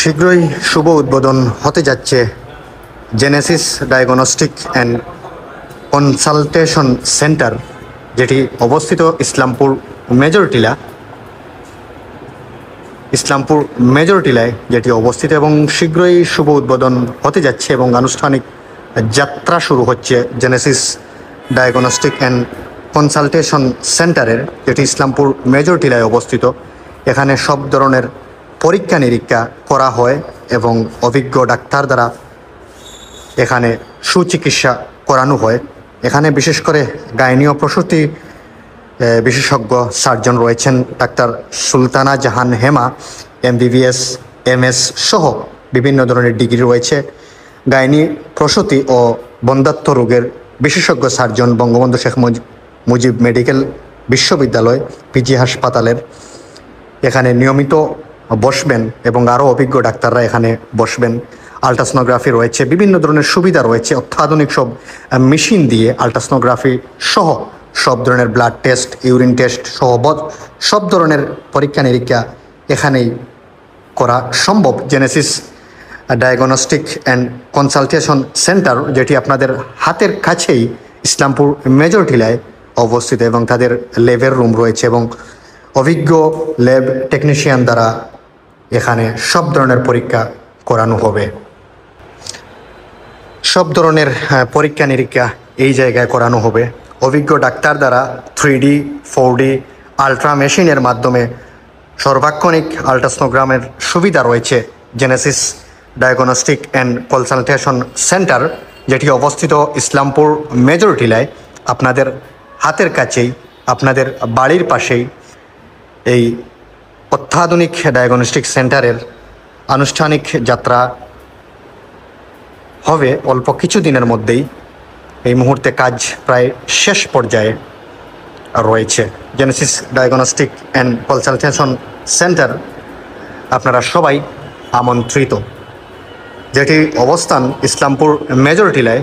শীঘ্রই শুভ উদ্বোধন হতে যাচ্ছে Genesis diagnostic and consultation centre, যেটি অবস্থিত ইসলামপুর মেজর টিলায় যেটি অবস্থিত, এবং শীঘ্রই শুভ উদ্বোধন হতে যাচ্ছে এবং আনুষ্ঠানিক যাত্রা শুরু হচ্ছে জেনেসিস ডায়াগনস্টিক অ্যান্ড কনসালটেশন সেন্টারের, যেটি ইসলামপুর মেজর টিলায় অবস্থিত। এখানে সব ধরনের পরীক্ষা নিরীক্ষা করা হয় এবং অভিজ্ঞ ডাক্তার দ্বারা এখানে সুচিকিৎসা করানো হয়। এখানে বিশেষ করে গাইনি ও প্রসূতি বিশেষজ্ঞ সার্জন রয়েছেন ডাক্তার সুলতানা জাহান হেমা, MBBS MS সহ বিভিন্ন ধরনের ডিগ্রি রয়েছে। গাইনি প্রসূতি ও বন্ধ্যাত্ব রোগের বিশেষজ্ঞ সার্জন বঙ্গবন্ধু শেখ মুজিব মেডিকেল বিশ্ববিদ্যালয় PG হাসপাতালের এখানে নিয়মিত বসবেন এবং আরও অভিজ্ঞ ডাক্তাররা এখানে বসবেন। আলট্রাসোনোগ্রাফি রয়েছে, বিভিন্ন ধরনের সুবিধা রয়েছে, অত্যাধুনিক সব মেশিন দিয়ে আলট্রাসোনোগ্রাফি সহ সব ধরনের ব্লাড টেস্ট, ইউরিন টেস্ট সহ সব ধরনের পরীক্ষা নিরীক্ষা এখানেই করা সম্ভব। Genesis diagnostic and consultation centre, যেটি আপনাদের হাতের কাছেই ইসলামপুর মেজর টিলায় অবস্থিত, এবং তাদের ল্যাবের রুম রয়েছে এবং অভিজ্ঞ ল্যাব টেকনিশিয়ান দ্বারা এখানে সব ধরনের পরীক্ষা করানো হবে। সব ধরনের পরীক্ষা নিরীক্ষা এই জায়গায় করানো হবে। অভিজ্ঞ ডাক্তার দ্বারা 3D 4D আলট্রা মেশিনের মাধ্যমে সর্বাক্ষণিক আলট্রাসোনোগ্রামের সুবিধা রয়েছে Genesis diagnostic and consultation centre, যেটি অবস্থিত ইসলামপুর মেজর টিলায়, আপনাদের হাতের কাছেই, আপনাদের বাড়ির পাশেই। এই অত্যাধুনিক ডায়াগনস্টিক সেন্টারের আনুষ্ঠানিক যাত্রা হবে অল্প কিছু দিনের মধ্যেই। এই মুহূর্তে কাজ প্রায় শেষ পর্যায়ে রয়েছে। Genesis diagnostic and consultation centre আপনারা সবাই আমন্ত্রিত, যেটি অবস্থান ইসলামপুর মেজর টিলায়।